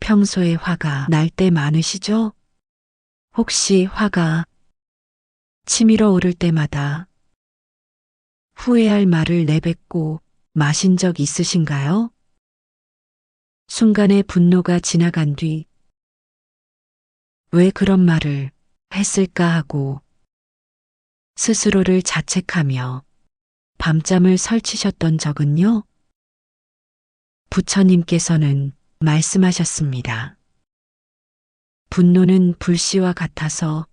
평소에 화가 날 때 많으시죠? 혹시 화가 치밀어 오를 때마다 후회할 말을 내뱉고 마신 적 있으신가요? 순간의 분노가 지나간 뒤 왜 그런 말을 했을까 하고 스스로를 자책하며 밤잠을 설치셨던 적은요? 부처님께서는 말씀하셨습니다. 분노는 불씨와 같아서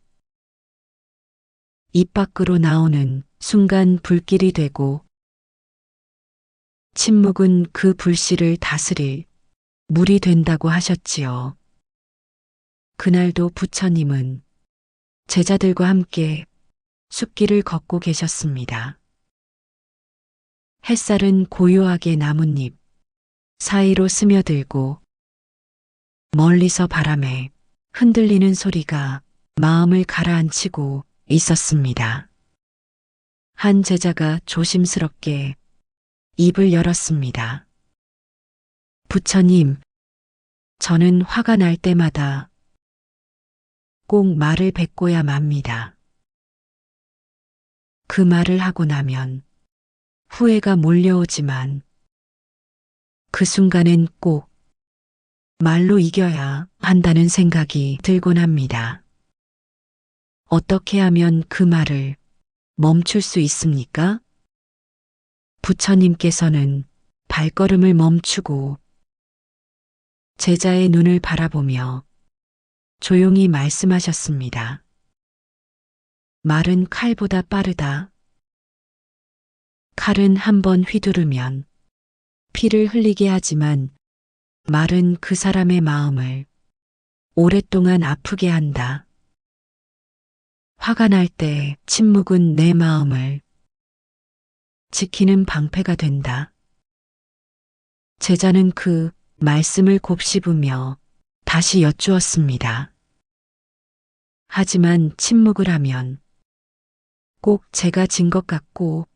입 밖으로 나오는 순간 불길이 되고 침묵은 그 불씨를 다스릴 물이 된다고 하셨지요. 그날도 부처님은 제자들과 함께 숲길을 걷고 계셨습니다. 햇살은 고요하게 나뭇잎 사이로 스며들고 멀리서 바람에 흔들리는 소리가 마음을 가라앉히고 있었습니다. 한 제자가 조심스럽게 입을 열었습니다. 부처님, 저는 화가 날 때마다 꼭 말을 뱉고야 맙니다. 그 말을 하고 나면 후회가 몰려오지만 그 순간엔 꼭 말로 이겨야 한다는 생각이 들곤 합니다. 어떻게 하면 그 말을 멈출 수 있습니까? 부처님께서는 발걸음을 멈추고 제자의 눈을 바라보며 조용히 말씀하셨습니다. 말은 칼보다 빠르다. 칼은 한번 휘두르면 피를 흘리게 하지만 말은 그 사람의 마음을 오랫동안 아프게 한다. 화가 날 때 침묵은 내 마음을 지키는 방패가 된다. 제자는 그 말씀을 곱씹으며 다시 여쭈었습니다. 하지만 침묵을 하면 꼭 제가 진 것 같고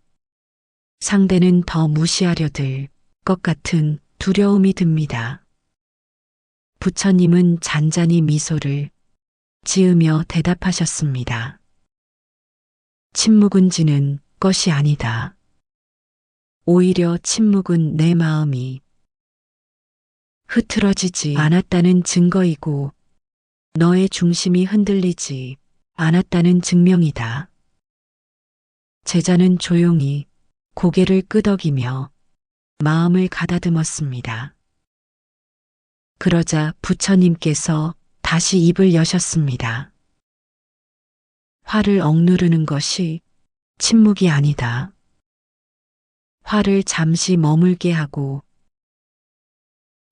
상대는 더 무시하려 들 것 같은 두려움이 듭니다. 부처님은 잔잔히 미소를 지으며 대답하셨습니다. 침묵은 지는 것이 아니다. 오히려 침묵은 내 마음이 흐트러지지 않았다는 증거이고 너의 중심이 흔들리지 않았다는 증명이다. 제자는 조용히 고개를 끄덕이며 마음을 가다듬었습니다. 그러자 부처님께서 다시 입을 여셨습니다. 화를 억누르는 것이 침묵이 아니다. 화를 잠시 머물게 하고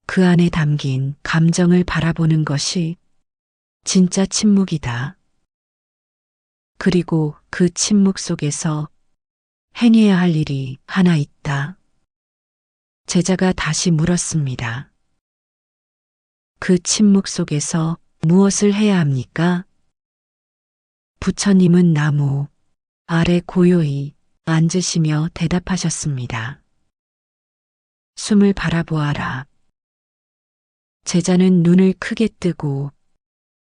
그 안에 담긴 감정을 바라보는 것이 진짜 침묵이다. 그리고 그 침묵 속에서 행해야 할 일이 하나 있다. 제자가 다시 물었습니다. 그 침묵 속에서 무엇을 해야 합니까? 부처님은 나무 아래 고요히 앉으시며 대답하셨습니다. 숨을 바라보아라. 제자는 눈을 크게 뜨고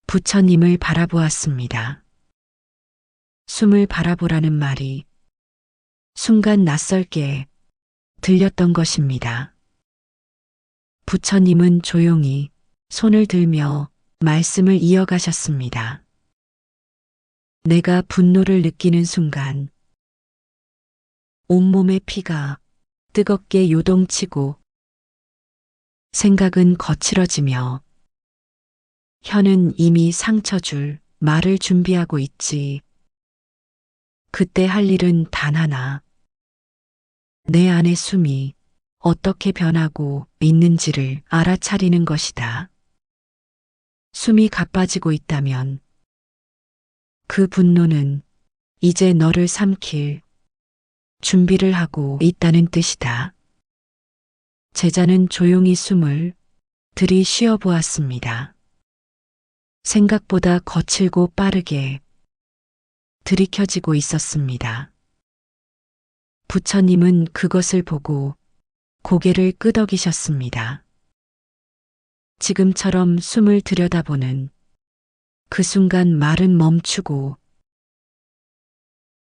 부처님을 바라보았습니다. 숨을 바라보라는 말이 순간 낯설게 들렸던 것입니다. 부처님은 조용히 손을 들며 말씀을 이어가셨습니다. 내가 분노를 느끼는 순간 온몸의 피가 뜨겁게 요동치고 생각은 거칠어지며 혀는 이미 상처 줄 말을 준비하고 있지. 그때 할 일은 단 하나. 내 안의 숨이 어떻게 변하고 있는지를 알아차리는 것이다. 숨이 가빠지고 있다면 그 분노는 이제 너를 삼킬 준비를 하고 있다는 뜻이다. 제자는 조용히 숨을 들이쉬어 보았습니다. 생각보다 거칠고 빠르게 들이켜지고 있었습니다. 부처님은 그것을 보고 고개를 끄덕이셨습니다. 지금처럼 숨을 들여다보는 그 순간 말은 멈추고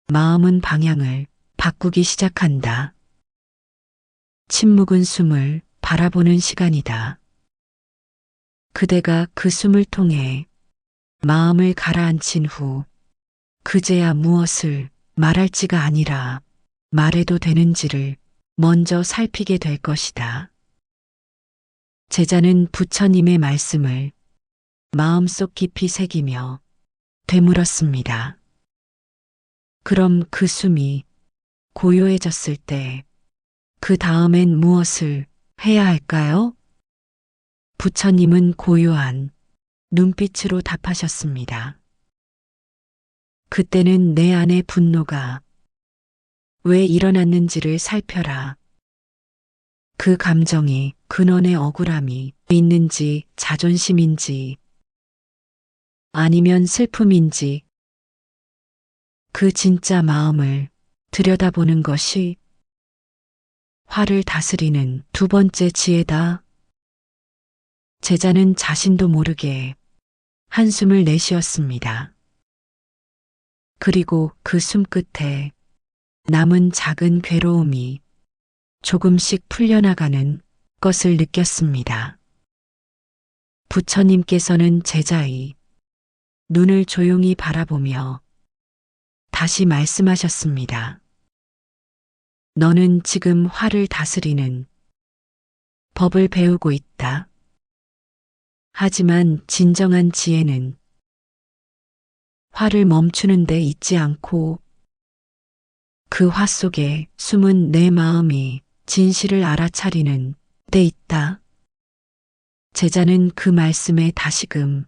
마음은 방향을 바꾸기 시작한다. 침묵은 숨을 바라보는 시간이다. 그대가 그 숨을 통해 마음을 가라앉힌 후 그제야 무엇을 말할지가 아니라 말해도 되는지를 먼저 살피게 될 것이다. 제자는 부처님의 말씀을 마음속 깊이 새기며 되물었습니다. 그럼 그 숨이 고요해졌을 때 그 다음엔 무엇을 해야 할까요? 부처님은 고요한 눈빛으로 답하셨습니다. 그때는 내 안의 분노가 왜 일어났는지를 살펴라. 그 감정이 근원의 억울함이 있는지 자존심인지 아니면 슬픔인지 그 진짜 마음을 들여다보는 것이 화를 다스리는 두 번째 지혜다. 제자는 자신도 모르게 한숨을 내쉬었습니다. 그리고 그 숨끝에 남은 작은 괴로움이 조금씩 풀려나가는 것을 느꼈습니다. 부처님께서는 제자의 눈을 조용히 바라보며 다시 말씀하셨습니다. 너는 지금 화를 다스리는 법을 배우고 있다. 하지만 진정한 지혜는 화를 멈추는 데 있지 않고 그 화 속에 숨은 내 마음이 진실을 알아차리는 데 있다. 제자는 그 말씀에 다시금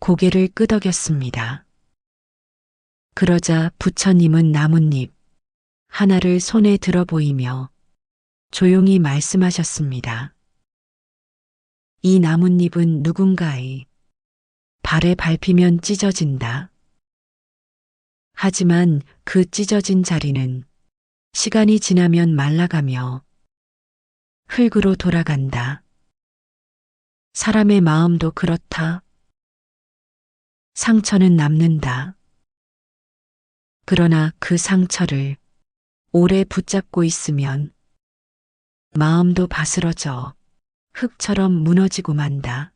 고개를 끄덕였습니다. 그러자 부처님은 나뭇잎 하나를 손에 들어 보이며 조용히 말씀하셨습니다. 이 나뭇잎은 누군가의 발에 밟히면 찢어진다. 하지만 그 찢어진 자리는 시간이 지나면 말라가며 흙으로 돌아간다. 사람의 마음도 그렇다. 상처는 남는다. 그러나 그 상처를 오래 붙잡고 있으면 마음도 바스러져 흙처럼 무너지고 만다.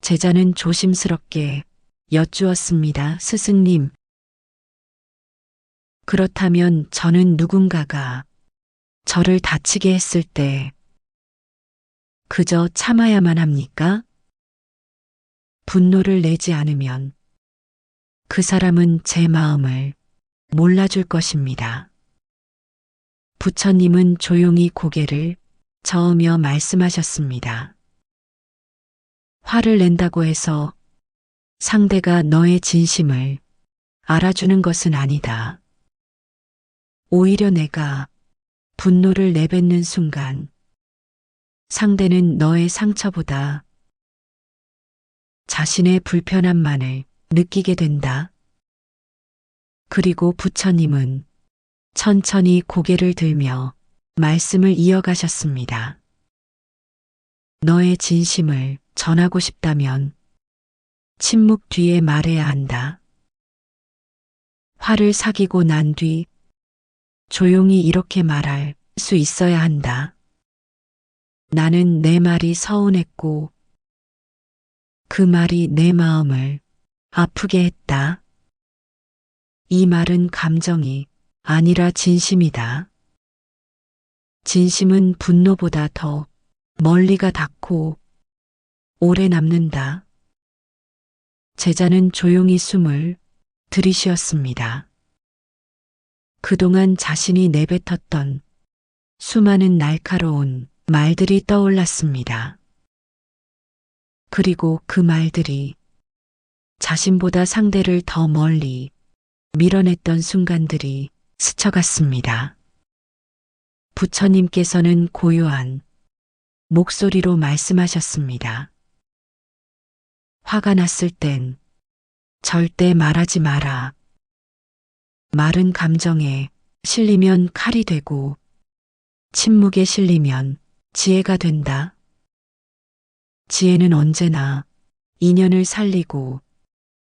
제자는 조심스럽게 여쭈었습니다. 스승님, 그렇다면 저는 누군가가 저를 다치게 했을 때 그저 참아야만 합니까? 분노를 내지 않으면 그 사람은 제 마음을 몰라줄 것입니다. 부처님은 조용히 고개를 저으며 말씀하셨습니다. 화를 낸다고 해서 상대가 너의 진심을 알아주는 것은 아니다. 오히려 내가 분노를 내뱉는 순간 상대는 너의 상처보다 자신의 불편함만을 느끼게 된다. 그리고 부처님은 천천히 고개를 들며 말씀을 이어가셨습니다. 너의 진심을 전하고 싶다면 침묵 뒤에 말해야 한다. 화를 사귀고 난 뒤 조용히 이렇게 말할 수 있어야 한다. 나는 내 말이 서운했고 그 말이 내 마음을 아프게 했다. 이 말은 감정이 아니라 진심이다. 진심은 분노보다 더 멀리가 닿고 오래 남는다. 제자는 조용히 숨을 들이쉬었습니다. 그동안 자신이 내뱉었던 수많은 날카로운 말들이 떠올랐습니다. 그리고 그 말들이 자신보다 상대를 더 멀리 밀어냈던 순간들이 스쳐갔습니다. 부처님께서는 고요한 목소리로 말씀하셨습니다. 화가 났을 땐 절대 말하지 마라. 말은 감정에 실리면 칼이 되고 침묵에 실리면 지혜가 된다. 지혜는 언제나 인연을 살리고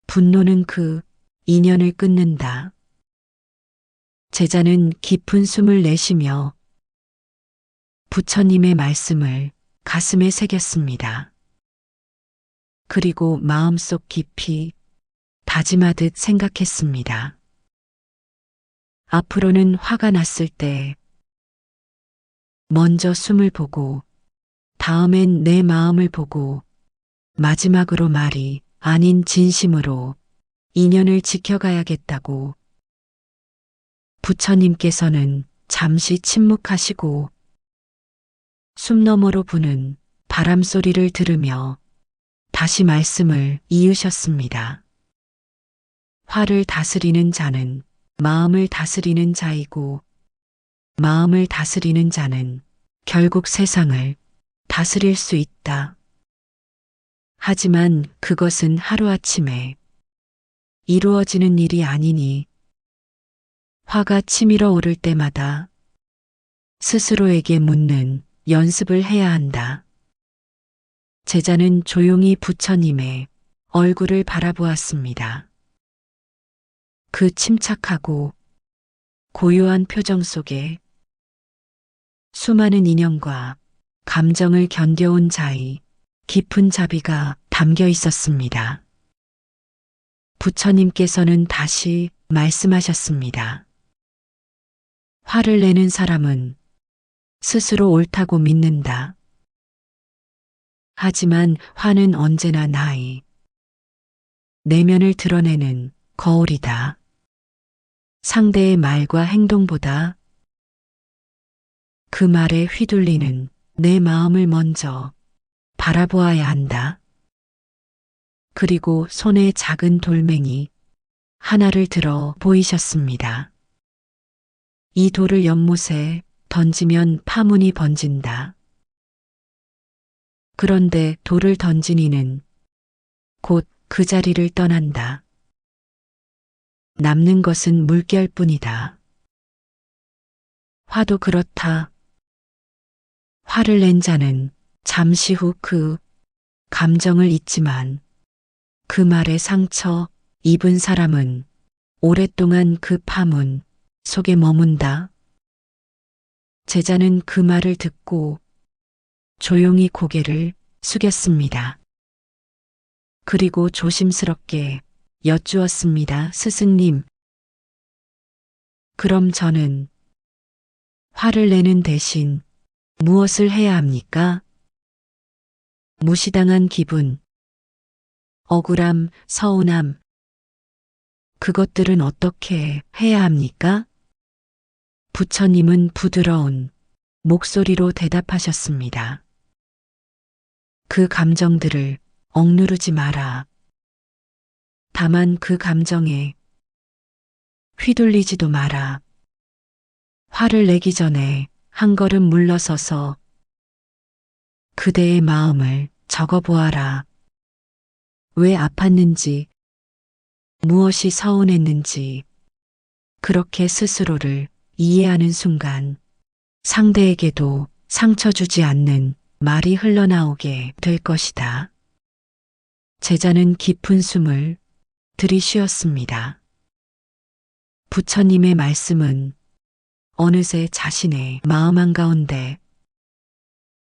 분노는 그 인연을 끊는다. 제자는 깊은 숨을 내쉬며 부처님의 말씀을 가슴에 새겼습니다. 그리고 마음속 깊이 다짐하듯 생각했습니다. 앞으로는 화가 났을 때 먼저 숨을 보고 다음엔 내 마음을 보고 마지막으로 말이 아닌 진심으로 인연을 지켜가야겠다고 부처님께서는 잠시 침묵하시고 숨 너머로 부는 바람 소리를 들으며 다시 말씀을 이으셨습니다. 화를 다스리는 자는 마음을 다스리는 자이고 마음을 다스리는 자는 결국 세상을 다스릴 수 있다. 하지만 그것은 하루아침에 이루어지는 일이 아니니 화가 치밀어 오를 때마다 스스로에게 묻는 연습을 해야 한다. 제자는 조용히 부처님의 얼굴을 바라보았습니다. 그 침착하고 고요한 표정 속에 수많은 인연과 감정을 견뎌온 자의 깊은 자비가 담겨 있었습니다. 부처님께서는 다시 말씀하셨습니다. 화를 내는 사람은 스스로 옳다고 믿는다. 하지만 화는 언제나 나의 내면을 드러내는 거울이다. 상대의 말과 행동보다 그 말에 휘둘리는 내 마음을 먼저 바라보아야 한다. 그리고 손에 작은 돌멩이 하나를 들어 보이셨습니다. 이 돌을 연못에 던지면 파문이 번진다. 그런데 돌을 던진 이는 곧 그 자리를 떠난다. 남는 것은 물결뿐이다. 화도 그렇다. 화를 낸 자는 잠시 후 그 감정을 잊지만 그 말에 상처 입은 사람은 오랫동안 그 파문 속에 머문다. 제자는 그 말을 듣고 조용히 고개를 숙였습니다. 그리고 조심스럽게 여쭈었습니다. 스승님, 그럼 저는 화를 내는 대신 무엇을 해야 합니까? 무시당한 기분, 억울함, 서운함, 그것들은 어떻게 해야 합니까? 부처님은 부드러운 목소리로 대답하셨습니다. 그 감정들을 억누르지 마라. 다만 그 감정에 휘둘리지도 마라. 화를 내기 전에 한 걸음 물러서서 그대의 마음을 적어보아라. 왜 아팠는지, 무엇이 서운했는지, 그렇게 스스로를 이해하는 순간 상대에게도 상처 주지 않는 말이 흘러나오게 될 것이다. 제자는 깊은 숨을 들이쉬었습니다. 부처님의 말씀은 어느새 자신의 마음 한가운데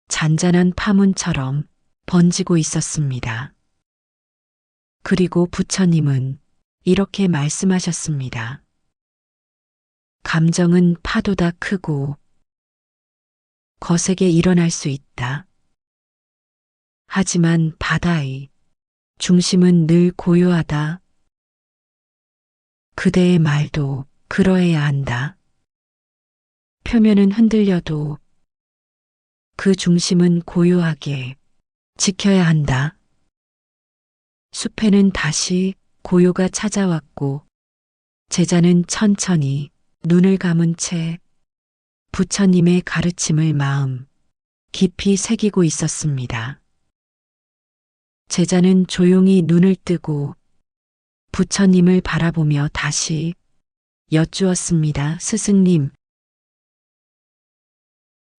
잔잔한 파문처럼 번지고 있었습니다. 그리고 부처님은 이렇게 말씀하셨습니다. 감정은 파도다 크고 거세게 일어날 수 있다. 하지만 바다의 중심은 늘 고요하다. 그대의 말도 그러해야 한다. 표면은 흔들려도 그 중심은 고요하게 지켜야 한다. 숲에는 다시 고요가 찾아왔고 제자는 천천히 눈을 감은 채 부처님의 가르침을 마음 깊이 새기고 있었습니다. 제자는 조용히 눈을 뜨고 부처님을 바라보며 다시 여쭈었습니다. 스승님,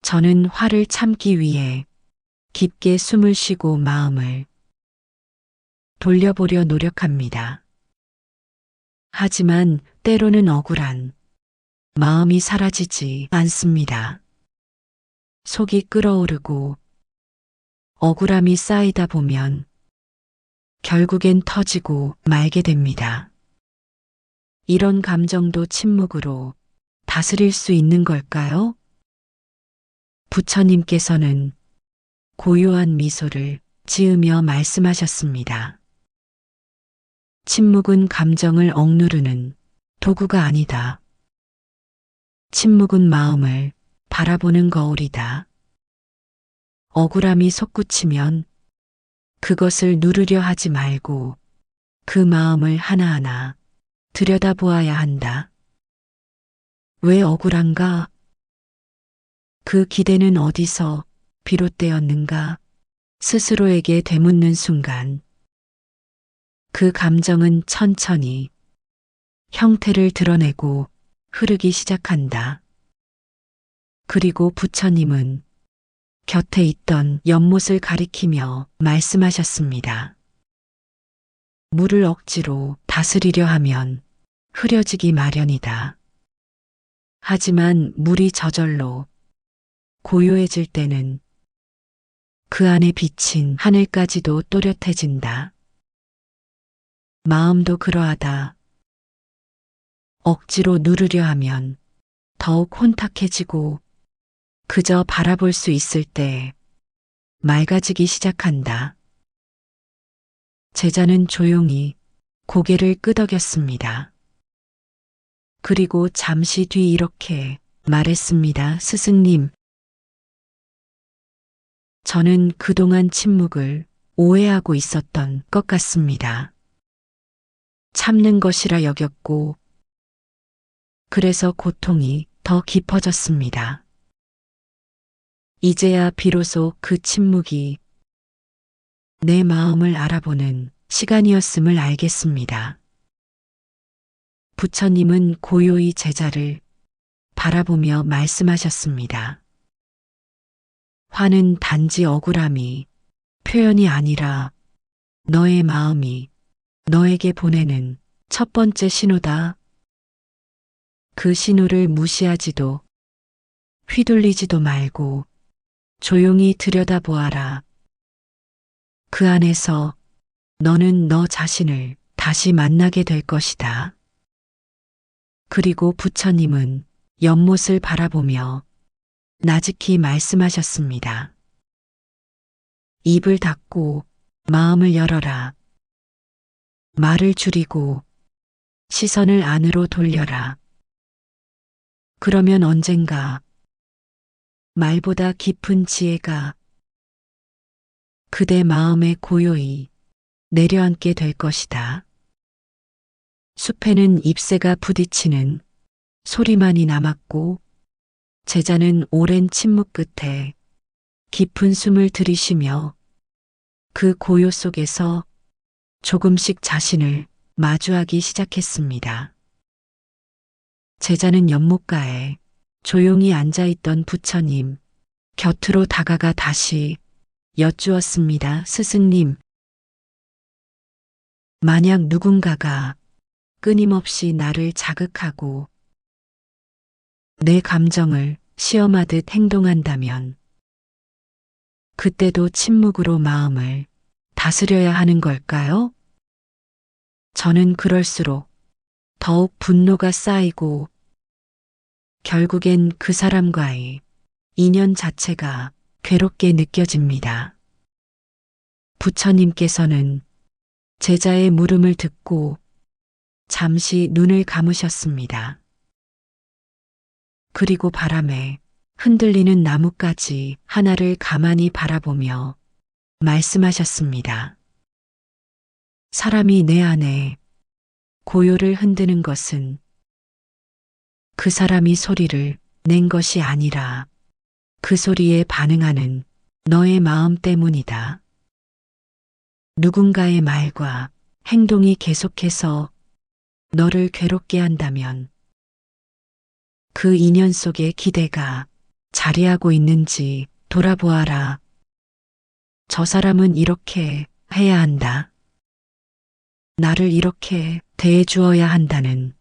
저는 화를 참기 위해 깊게 숨을 쉬고 마음을 돌려보려 노력합니다. 하지만 때로는 억울한 마음이 사라지지 않습니다. 속이 끓어오르고 억울함이 쌓이다 보면 결국엔 터지고 말게 됩니다. 이런 감정도 침묵으로 다스릴 수 있는 걸까요? 부처님께서는 고요한 미소를 지으며 말씀하셨습니다. 침묵은 감정을 억누르는 도구가 아니다. 침묵은 마음을 바라보는 거울이다. 억울함이 솟구치면 그것을 누르려 하지 말고 그 마음을 하나하나 들여다보아야 한다. 왜 억울한가? 그 기대는 어디서 비롯되었는가? 스스로에게 되묻는 순간 그 감정은 천천히 형태를 드러내고 흐르기 시작한다. 그리고 부처님은 곁에 있던 연못을 가리키며 말씀하셨습니다. 물을 억지로 다스리려 하면 흐려지기 마련이다. 하지만 물이 저절로 고요해질 때는 그 안에 비친 하늘까지도 또렷해진다. 마음도 그러하다. 억지로 누르려 하면 더욱 혼탁해지고 그저 바라볼 수 있을 때 맑아지기 시작한다. 제자는 조용히 고개를 끄덕였습니다. 그리고 잠시 뒤 이렇게 말했습니다. 스승님, 저는 그동안 침묵을 오해하고 있었던 것 같습니다. 참는 것이라 여겼고, 그래서 고통이 더 깊어졌습니다. 이제야 비로소 그 침묵이 내 마음을 알아보는 시간이었음을 알겠습니다. 부처님은 고요히 제자를 바라보며 말씀하셨습니다. 화는 단지 억울함이 표현이 아니라 너의 마음이 너에게 보내는 첫 번째 신호다. 그 신호를 무시하지도 휘둘리지도 말고 조용히 들여다보아라. 그 안에서 너는 너 자신을 다시 만나게 될 것이다. 그리고 부처님은 연못을 바라보며 나직히 말씀하셨습니다. 입을 닫고 마음을 열어라. 말을 줄이고 시선을 안으로 돌려라. 그러면 언젠가 말보다 깊은 지혜가 그대 마음에 고요히 내려앉게 될 것이다. 숲에는 잎새가 부딪히는 소리만이 남았고 제자는 오랜 침묵 끝에 깊은 숨을 들이쉬며 그 고요 속에서 조금씩 자신을 마주하기 시작했습니다. 제자는 연못가에 조용히 앉아있던 부처님 곁으로 다가가 다시 여쭈었습니다. 스승님, 만약 누군가가 끊임없이 나를 자극하고 내 감정을 시험하듯 행동한다면 그때도 침묵으로 마음을 다스려야 하는 걸까요? 저는 그럴수록 더욱 분노가 쌓이고 결국엔 그 사람과의 인연 자체가 괴롭게 느껴집니다. 부처님께서는 제자의 물음을 듣고 잠시 눈을 감으셨습니다. 그리고 바람에 흔들리는 나뭇가지 하나를 가만히 바라보며 말씀하셨습니다. 사람이 내 안에 고요를 흔드는 것은 그 사람이 소리를 낸 것이 아니라 그 소리에 반응하는 너의 마음 때문이다. 누군가의 말과 행동이 계속해서 너를 괴롭게 한다면 그 인연 속에 기대가 자리하고 있는지 돌아보아라. 저 사람은 이렇게 해야 한다. 나를 이렇게 대해주어야 한다는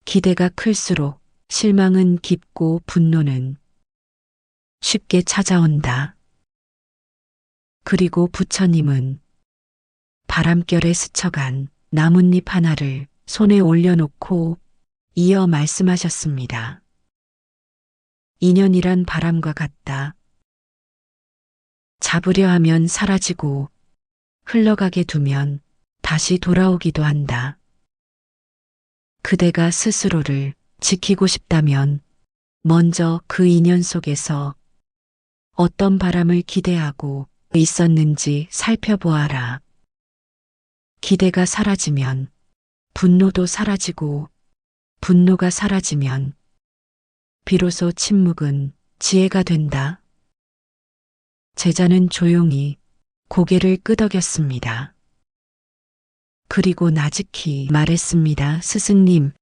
기대가 클수록 실망은 깊고 분노는 쉽게 찾아온다. 그리고 부처님은 바람결에 스쳐간 나뭇잎 하나를 손에 올려놓고 이어 말씀하셨습니다. 인연이란 바람과 같다. 잡으려 하면 사라지고 흘러가게 두면 다시 돌아오기도 한다. 그대가 스스로를 지키고 싶다면 먼저 그 인연 속에서 어떤 바람을 기대하고 있었는지 살펴보아라. 기대가 사라지면 분노도 사라지고 분노가 사라지면 비로소 침묵은 지혜가 된다. 제자는 조용히 고개를 끄덕였습니다. 그리고 나직히 말했습니다. 스승님,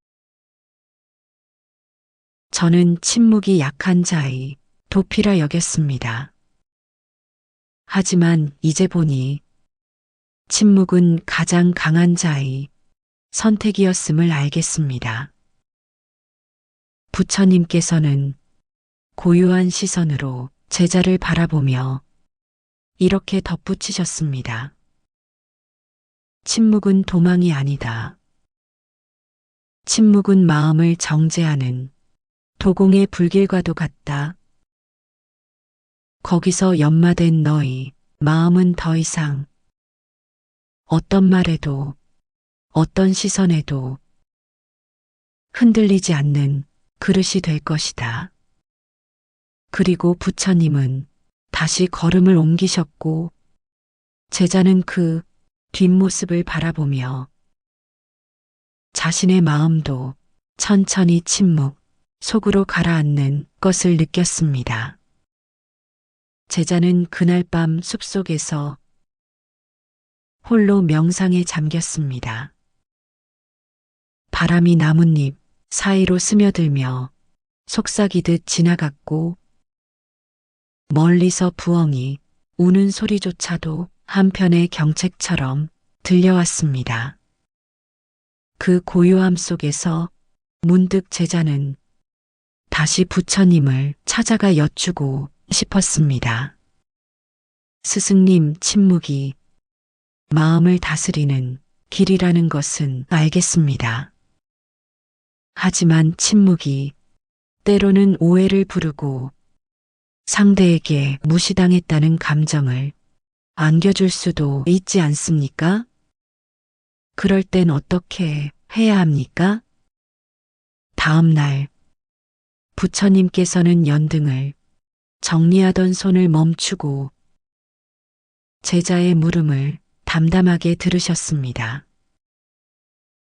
저는 침묵이 약한 자의 도피라 여겼습니다. 하지만 이제 보니 침묵은 가장 강한 자의 선택이었음을 알겠습니다. 부처님께서는 고요한 시선으로 제자를 바라보며 이렇게 덧붙이셨습니다. 침묵은 도망이 아니다. 침묵은 마음을 정제하는 도공의 불길과도 같다. 거기서 연마된 너희 마음은 더 이상 어떤 말에도 어떤 시선에도 흔들리지 않는 그릇이 될 것이다. 그리고 부처님은 다시 걸음을 옮기셨고 제자는 그 뒷모습을 바라보며 자신의 마음도 천천히 침묵 속으로 가라앉는 것을 느꼈습니다. 제자는 그날 밤 숲속에서 홀로 명상에 잠겼습니다. 바람이 나뭇잎 사이로 스며들며 속삭이듯 지나갔고 멀리서 부엉이 우는 소리조차도 한편의 경책처럼 들려왔습니다. 그 고요함 속에서 문득 제자는 다시 부처님을 찾아가 여쭈고 싶었습니다. 스승님, 침묵이 마음을 다스리는 길이라는 것은 알겠습니다. 하지만 침묵이 때로는 오해를 부르고 상대에게 무시당했다는 감정을 안겨줄 수도 있지 않습니까? 그럴 땐 어떻게 해야 합니까? 다음 날 부처님께서는 연등을 정리하던 손을 멈추고 제자의 물음을 담담하게 들으셨습니다.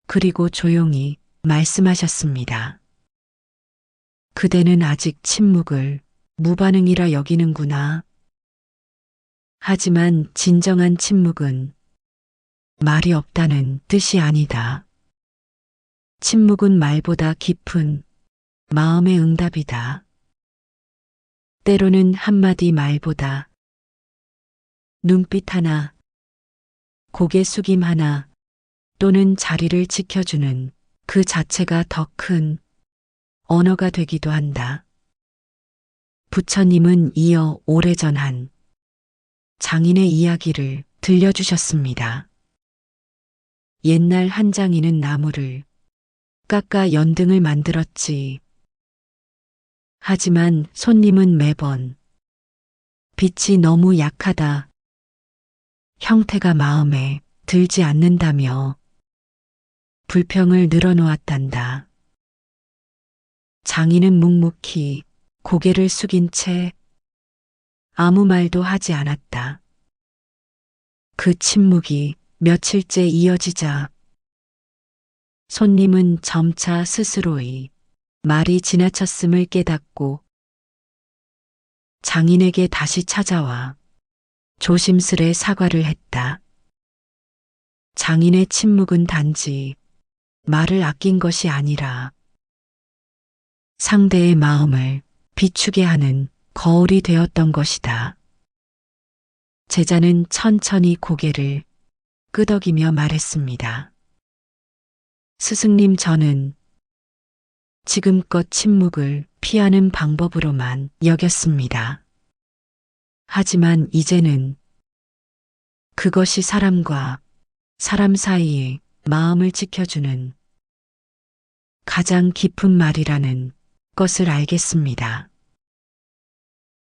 그리고 조용히 말씀하셨습니다. 그대는 아직 침묵을 무반응이라 여기는구나. 하지만 진정한 침묵은 말이 없다는 뜻이 아니다. 침묵은 말보다 깊은 마음의 응답이다. 때로는 한마디 말보다 눈빛 하나, 고개 숙임 하나 또는 자리를 지켜주는 그 자체가 더 큰 언어가 되기도 한다. 부처님은 이어 오래전 한 장인의 이야기를 들려주셨습니다. 옛날 한 장인은 나무를 깎아 연등을 만들었지. 하지만 손님은 매번 빛이 너무 약하다. 형태가 마음에 들지 않는다며 불평을 늘어놓았단다. 장인은 묵묵히 고개를 숙인 채 아무 말도 하지 않았다. 그 침묵이 며칠째 이어지자 손님은 점차 스스로의 말이 지나쳤음을 깨닫고 장인에게 다시 찾아와 조심스레 사과를 했다. 장인의 침묵은 단지 말을 아낀 것이 아니라 상대의 마음을 비추게 하는 거울이 되었던 것이다. 제자는 천천히 고개를 끄덕이며 말했습니다. 스승님, 저는 지금껏 침묵을 피하는 방법으로만 여겼습니다. 하지만 이제는 그것이 사람과 사람 사이의 마음을 지켜주는 가장 깊은 말이라는 것을 알겠습니다.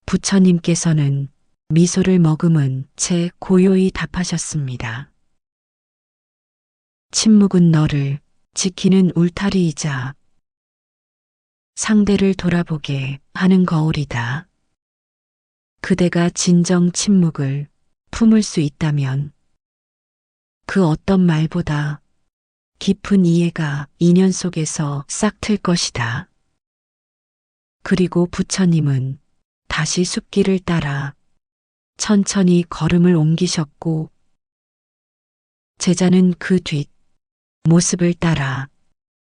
부처님께서는 미소를 머금은 채 고요히 답하셨습니다. 침묵은 너를 지키는 울타리이자 상대를 돌아보게 하는 거울이다. 그대가 진정 침묵을 품을 수 있다면 그 어떤 말보다 깊은 이해가 인연 속에서 싹 틀 것이다. 그리고 부처님은 다시 숲길을 따라 천천히 걸음을 옮기셨고 제자는 그 뒷 모습을 따라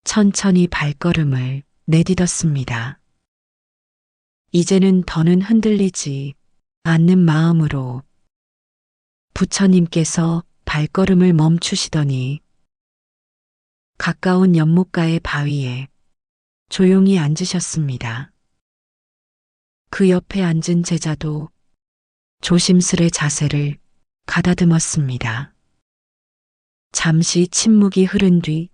천천히 발걸음을 내딛었습니다. 이제는 더는 흔들리지 않는 마음으로 부처님께서 발걸음을 멈추시더니 가까운 연못가의 바위에 조용히 앉으셨습니다. 그 옆에 앉은 제자도 조심스레 자세를 가다듬었습니다. 잠시 침묵이 흐른 뒤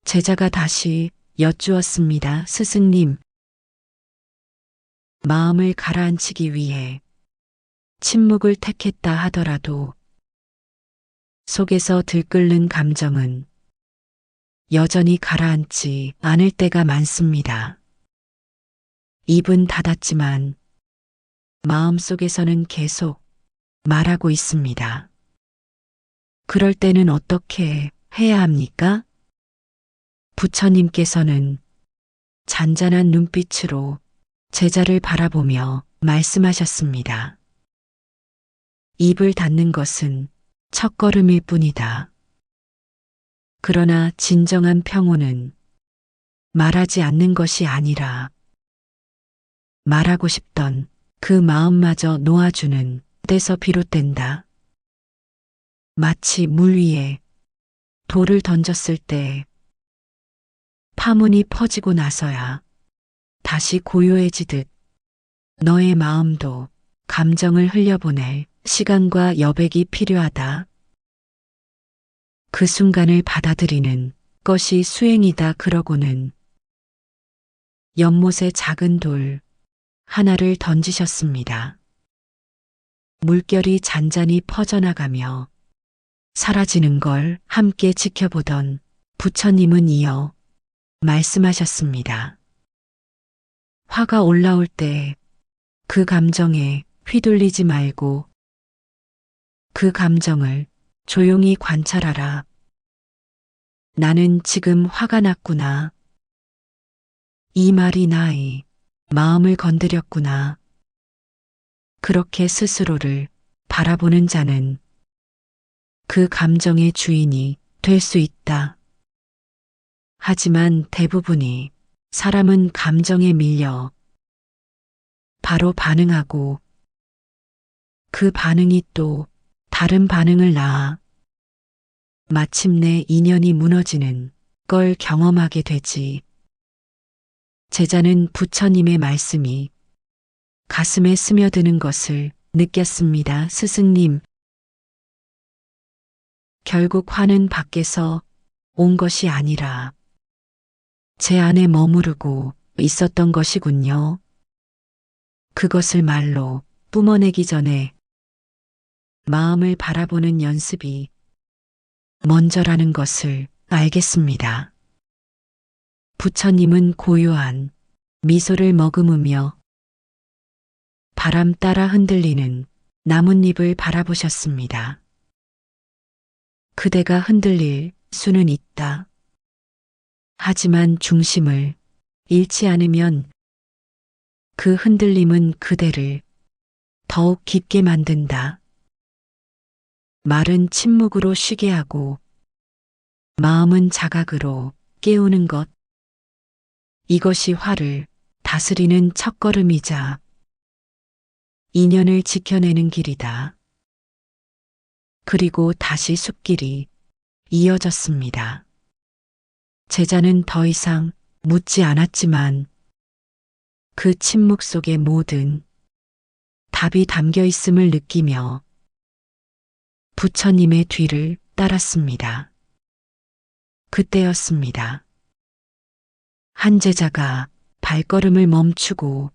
제자가 다시 여쭈었습니다. 스승님, 마음을 가라앉히기 위해 침묵을 택했다 하더라도 속에서 들끓는 감정은 여전히 가라앉지 않을 때가 많습니다. 입은 닫았지만 마음속에서는 계속 말하고 있습니다. 그럴 때는 어떻게 해야 합니까? 부처님께서는 잔잔한 눈빛으로 제자를 바라보며 말씀하셨습니다. 입을 닫는 것은 첫걸음일 뿐이다. 그러나 진정한 평온은 말하지 않는 것이 아니라 말하고 싶던 그 마음마저 놓아주는 때서 비롯된다. 마치 물 위에 돌을 던졌을 때 파문이 퍼지고 나서야 다시 고요해지듯 너의 마음도 감정을 흘려보낼 시간과 여백이 필요하다. 그 순간을 받아들이는 것이 수행이다. 그러고는 연못에 작은 돌 하나를 던지셨습니다. 물결이 잔잔히 퍼져나가며 사라지는 걸 함께 지켜보던 부처님은 이어 말씀하셨습니다. 화가 올라올 때 그 감정에 휘둘리지 말고 그 감정을 조용히 관찰하라. 나는 지금 화가 났구나. 이 말이 나의 마음을 건드렸구나. 그렇게 스스로를 바라보는 자는 그 감정의 주인이 될 수 있다. 하지만 대부분이 사람은 감정에 밀려 바로 반응하고 그 반응이 또 다른 반응을 낳아 마침내 인연이 무너지는 걸 경험하게 되지. 제자는 부처님의 말씀이 가슴에 스며드는 것을 느꼈습니다. 스승님, 결국 화는 밖에서 온 것이 아니라 제 안에 머무르고 있었던 것이군요. 그것을 말로 뿜어내기 전에 마음을 바라보는 연습이 먼저라는 것을 알겠습니다. 부처님은 고요한 미소를 머금으며 바람 따라 흔들리는 나뭇잎을 바라보셨습니다. 그대가 흔들릴 수는 있다. 하지만 중심을 잃지 않으면 그 흔들림은 그대를 더욱 깊게 만든다. 말은 침묵으로 쉬게 하고 마음은 자각으로 깨우는 것. 이것이 화를 다스리는 첫걸음이자 인연을 지켜내는 길이다. 그리고 다시 숲길이 이어졌습니다. 제자는 더 이상 묻지 않았지만 그 침묵 속에 모든 답이 담겨 있음을 느끼며 부처님의 뒤를 따랐습니다. 그때였습니다. 한 제자가 발걸음을 멈추고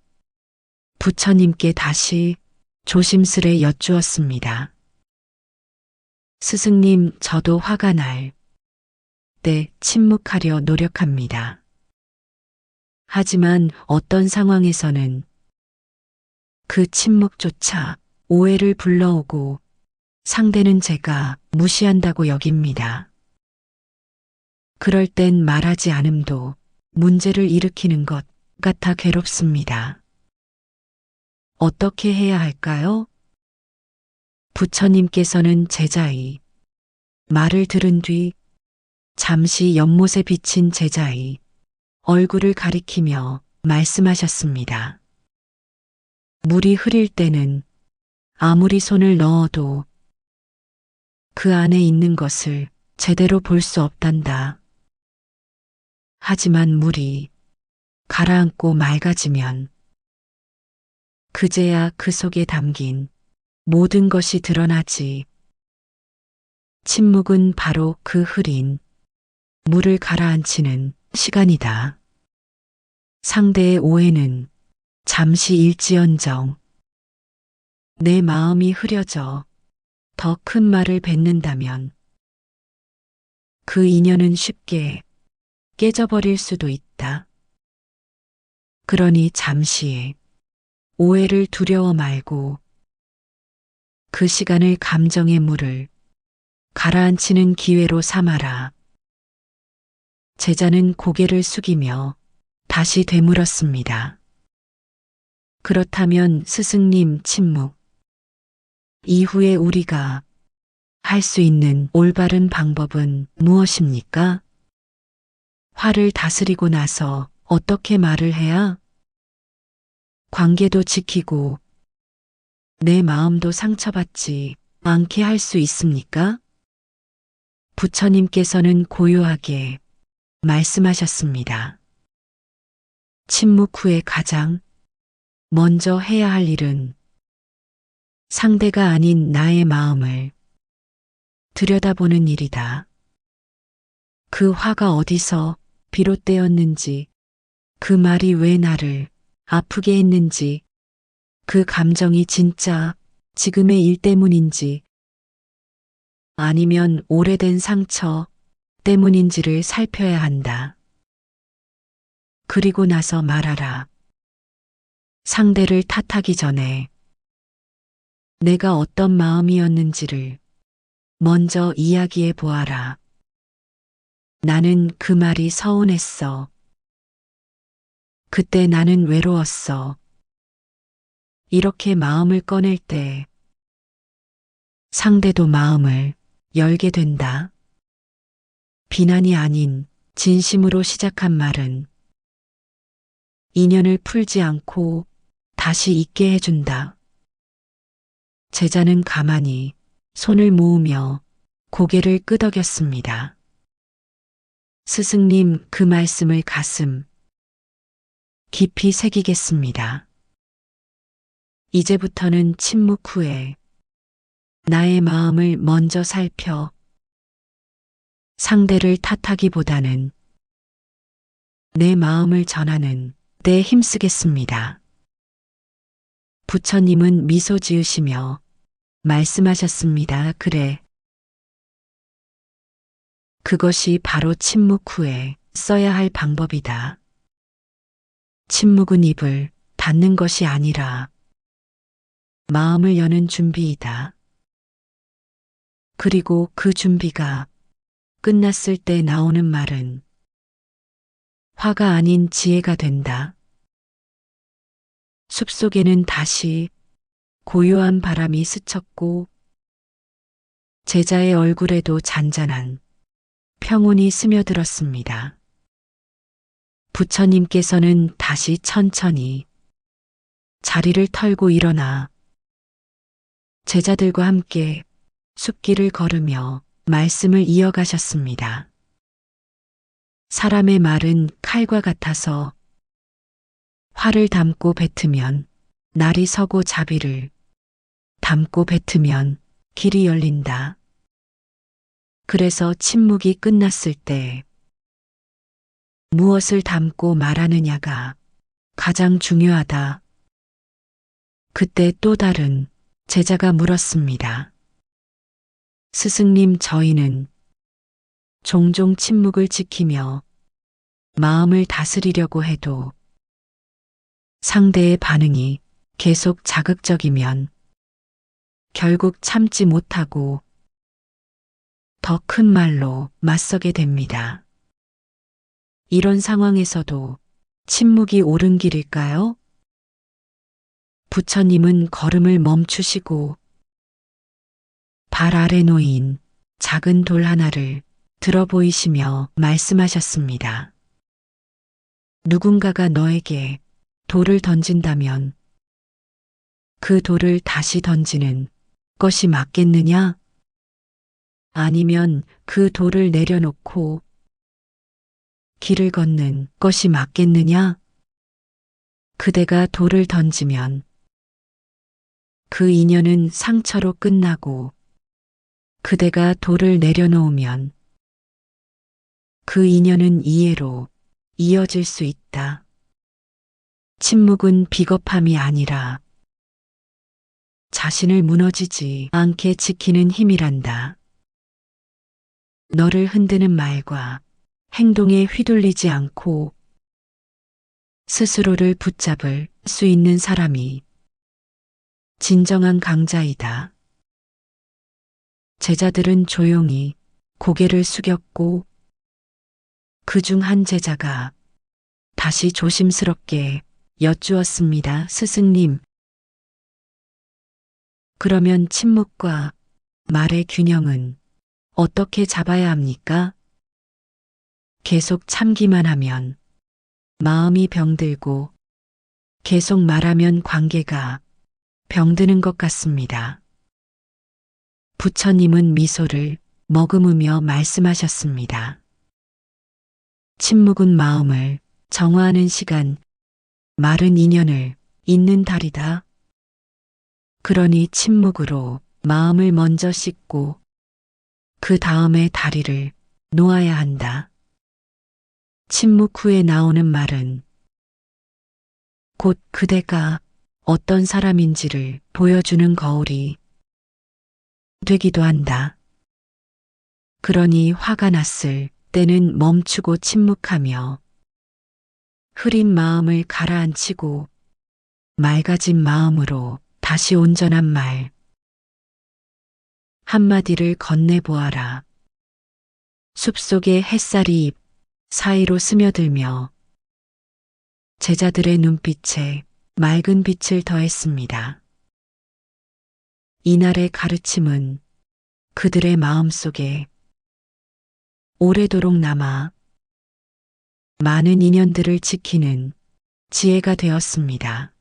부처님께 다시 조심스레 여쭈었습니다. 스승님, 저도 화가 날 때 침묵하려 노력합니다. 하지만 어떤 상황에서는 그 침묵조차 오해를 불러오고 상대는 제가 무시한다고 여깁니다. 그럴 땐 말하지 않음도 문제를 일으키는 것 같아 괴롭습니다. 어떻게 해야 할까요? 부처님께서는 제자의 말을 들은 뒤 잠시 연못에 비친 제자의 얼굴을 가리키며 말씀하셨습니다. 물이 흐릴 때는 아무리 손을 넣어도 그 안에 있는 것을 제대로 볼 수 없단다. 하지만 물이 가라앉고 맑아지면 그제야 그 속에 담긴 모든 것이 드러나지. 침묵은 바로 그 흐린 물을 가라앉히는 시간이다. 상대의 오해는 잠시 일지언정 내 마음이 흐려져 더 큰 말을 뱉는다면 그 인연은 쉽게 깨져버릴 수도 있다. 그러니 잠시의 오해를 두려워 말고 그 시간을 감정의 물을 가라앉히는 기회로 삼아라. 제자는 고개를 숙이며 다시 되물었습니다. 그렇다면 스승님, 침묵 이후에 우리가 할 수 있는 올바른 방법은 무엇입니까? 화를 다스리고 나서 어떻게 말을 해야 관계도 지키고 내 마음도 상처받지 않게 할 수 있습니까? 부처님께서는 고요하게 말씀하셨습니다. 침묵 후에 가장 먼저 해야 할 일은 상대가 아닌 나의 마음을 들여다보는 일이다. 그 화가 어디서 비롯되었는지, 그 말이 왜 나를 아프게 했는지, 그 감정이 진짜 지금의 일 때문인지, 아니면 오래된 상처 때문인지를 살펴야 한다. 그리고 나서 말하라. 상대를 탓하기 전에 내가 어떤 마음이었는지를 먼저 이야기해 보아라. 나는 그 말이 서운했어. 그때 나는 외로웠어. 이렇게 마음을 꺼낼 때 상대도 마음을 열게 된다. 비난이 아닌 진심으로 시작한 말은 인연을 풀지 않고 다시 있게 해준다. 제자는 가만히 손을 모으며 고개를 끄덕였습니다. 스승님, 그 말씀을 가슴 깊이 새기겠습니다. 이제부터는 침묵 후에 나의 마음을 먼저 살펴 상대를 탓하기보다는 내 마음을 전하는 데 힘쓰겠습니다. 부처님은 미소 지으시며 말씀하셨습니다. 그래. 그것이 바로 침묵 후에 써야 할 방법이다. 침묵은 입을 닫는 것이 아니라 마음을 여는 준비이다. 그리고 그 준비가 끝났을 때 나오는 말은 화가 아닌 지혜가 된다. 숲속에는 다시 고요한 바람이 스쳤고 제자의 얼굴에도 잔잔한 평온이 스며들었습니다. 부처님께서는 다시 천천히 자리를 털고 일어나 제자들과 함께 숲길을 걸으며 말씀을 이어가셨습니다. 사람의 말은 칼과 같아서 화를 담고 뱉으면 날이 서고 자비를 담고 뱉으면 길이 열린다. 그래서 침묵이 끝났을 때 무엇을 담고 말하느냐가 가장 중요하다. 그때 또 다른 제자가 물었습니다. 스승님, 저희는 종종 침묵을 지키며 마음을 다스리려고 해도 상대의 반응이 계속 자극적이면 결국 참지 못하고 더 큰 말로 맞서게 됩니다. 이런 상황에서도 침묵이 옳은 길일까요? 부처님은 걸음을 멈추시고 발 아래 놓인 작은 돌 하나를 들어 보이시며 말씀하셨습니다. 누군가가 너에게 돌을 던진다면 그 돌을 다시 던지는 것이 맞겠느냐? 아니면 그 돌을 내려놓고 길을 걷는 것이 맞겠느냐? 그대가 돌을 던지면 그 인연은 상처로 끝나고 그대가 돌을 내려놓으면 그 인연은 이해로 이어질 수 있다. 침묵은 비겁함이 아니라 자신을 무너지지 않게 지키는 힘이란다. 너를 흔드는 말과 행동에 휘둘리지 않고 스스로를 붙잡을 수 있는 사람이 진정한 강자이다. 제자들은 조용히 고개를 숙였고 그중 한 제자가 다시 조심스럽게 여쭈었습니다. 스승님, 그러면 침묵과 말의 균형은 어떻게 잡아야 합니까? 계속 참기만 하면 마음이 병들고 계속 말하면 관계가 병드는 것 같습니다. 부처님은 미소를 머금으며 말씀하셨습니다. 침묵은 마음을 정화하는 시간, 말은 인연을 잇는 달이다. 그러니 침묵으로 마음을 먼저 씻고 그 다음에 다리를 놓아야 한다. 침묵 후에 나오는 말은 곧 그대가 어떤 사람인지를 보여주는 거울이 되기도 한다. 그러니 화가 났을 때는 멈추고 침묵하며 흐린 마음을 가라앉히고 맑아진 마음으로 다시 온전한 말 한마디를 건네보아라. 숲속의 햇살이 입 사이로 스며들며 제자들의 눈빛에 맑은 빛을 더했습니다. 이날의 가르침은 그들의 마음속에 오래도록 남아 많은 인연들을 지키는 지혜가 되었습니다.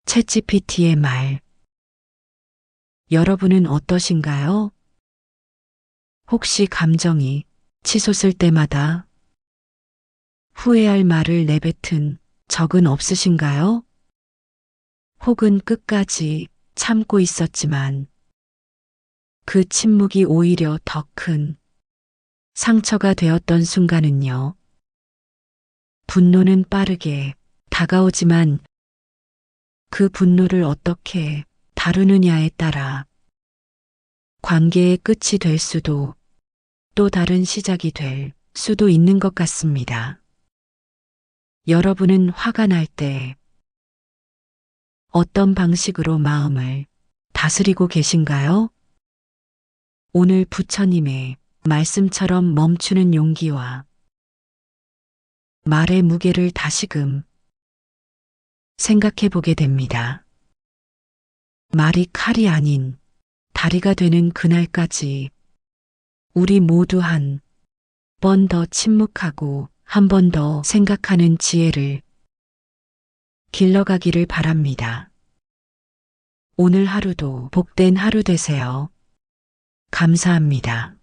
챗GPT의 말, 여러분은 어떠신가요? 혹시 감정이 치솟을 때마다 후회할 말을 내뱉은 적은 없으신가요? 혹은 끝까지 참고 있었지만 그 침묵이 오히려 더 큰 상처가 되었던 순간은요. 분노는 빠르게 다가오지만 그 분노를 어떻게 다루느냐에 따라 관계의 끝이 될 수도 또 다른 시작이 될 수도 있는 것 같습니다. 여러분은 화가 날 때 어떤 방식으로 마음을 다스리고 계신가요? 오늘 부처님의 말씀처럼 멈추는 용기와 말의 무게를 다시금 생각해 보게 됩니다. 말이 칼이 아닌 다리가 되는 그날까지 우리 모두 한 번 더 침묵하고 한 번 더 생각하는 지혜를 길러가기를 바랍니다. 오늘 하루도 복된 하루 되세요. 감사합니다.